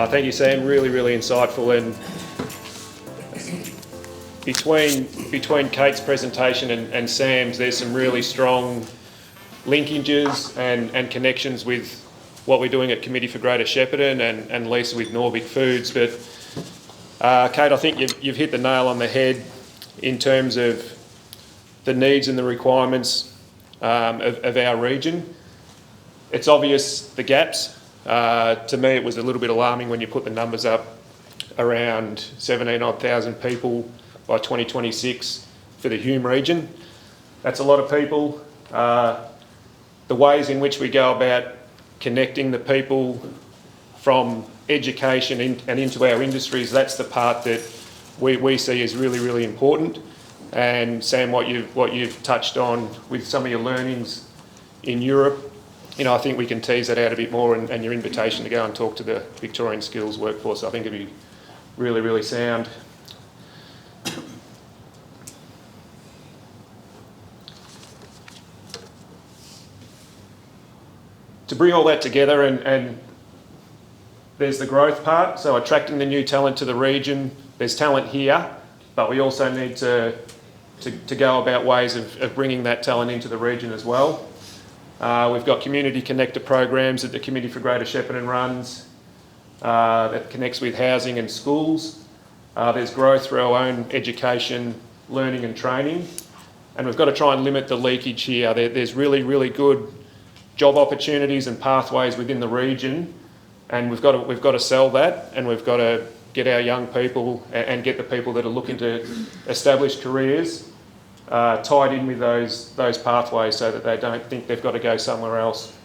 Thank you, Sam. Really, really insightful. And between Kate's presentation and Sam's, there's some really strong linkages and connections with what we're doing at Committee for Greater Shepparton and Lisa with Norvik Foods. But Kate, I think you've hit the nail on the head in terms of the needs and the requirements of our region. It's obvious the gaps. To me, it was a little bit alarming when you put the numbers up around 17,000 people by 2026 for the Hume region. That's a lot of people. The ways in which we go about connecting the people from education and into our industries, that's the part that we see as really, really important. And Sam, what you've touched on with some of your learnings in Europe, I think we can tease that out a bit more, and your invitation to go and talk to the Victorian skills workforce, I think it'd be really, really sound. To bring all that together, and there's the growth part, so attracting the new talent to the region. There's talent here, but we also need to go about ways of bringing that talent into the region as well. We've got community connector programs that the Committee for Greater Shepparton runs that connects with housing and schools. There's growth through our own education, learning and training, and we've got to try and limit the leakage here. There's really, really good job opportunities and pathways within the region, and we've got to sell that, and we've got to get our young people and get the people that are looking to establish careers tied in with those pathways so that they don't think they've got to go somewhere else.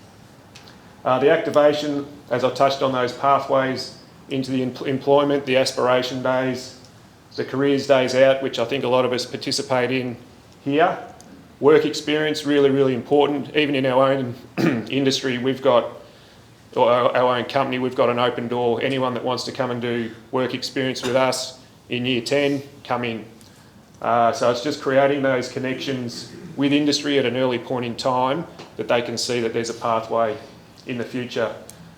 The activation, as I touched on, those pathways into the employment, the aspiration days, the careers days out, which I think a lot of us participate in here. Work experience, really, really important. Even in our own industry, or our own company, we've got an open door. Anyone that wants to come and do work experience with us in year 10, come in. So it's just creating those connections with industry at an early point in time that they can see that there's a pathway in the future.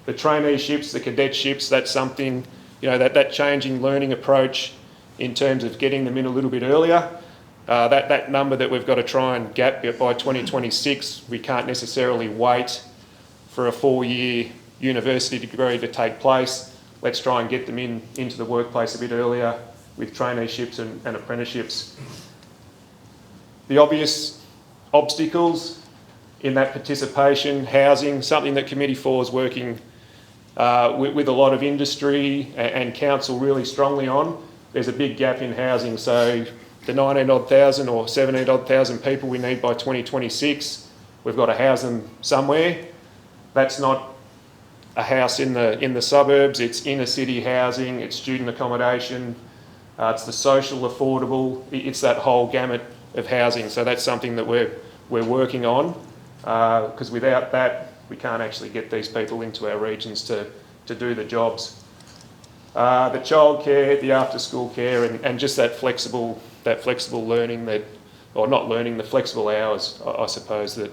The traineeships, the cadetships, that's something, that changing learning approach in terms of getting them in a little bit earlier. That number that we've got to try and gap by 2026, we can't necessarily wait for a 4-year university degree to take place. Let's try and get them into the workplace a bit earlier with traineeships and apprenticeships. The obvious obstacles in that participation, housing, something that Committee 4 is working with a lot of industry and council really strongly on. There's a big gap in housing, so the 19-odd thousand or 17-odd thousand people we need by 2026, we've got to house them somewhere. That's not a house in the suburbs, it's inner city housing, it's student accommodation, it's the social affordable, it's that whole gamut of housing. So that's something that we're working on, because without that we can't actually get these people into our regions to do the jobs. The childcare, the after school care, and just that flexible learning the flexible hours, I suppose, that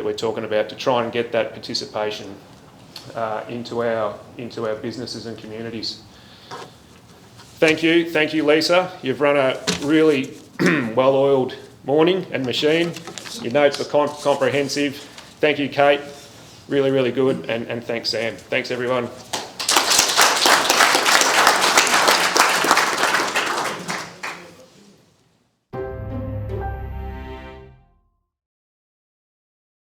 we're talking about to try and get that participation into our businesses and communities. Thank you, Lisa. You've run a really well-oiled morning and machine. Your notes were comprehensive. Thank you, Kate. Really, really good. And thanks, Sam. Thanks, everyone.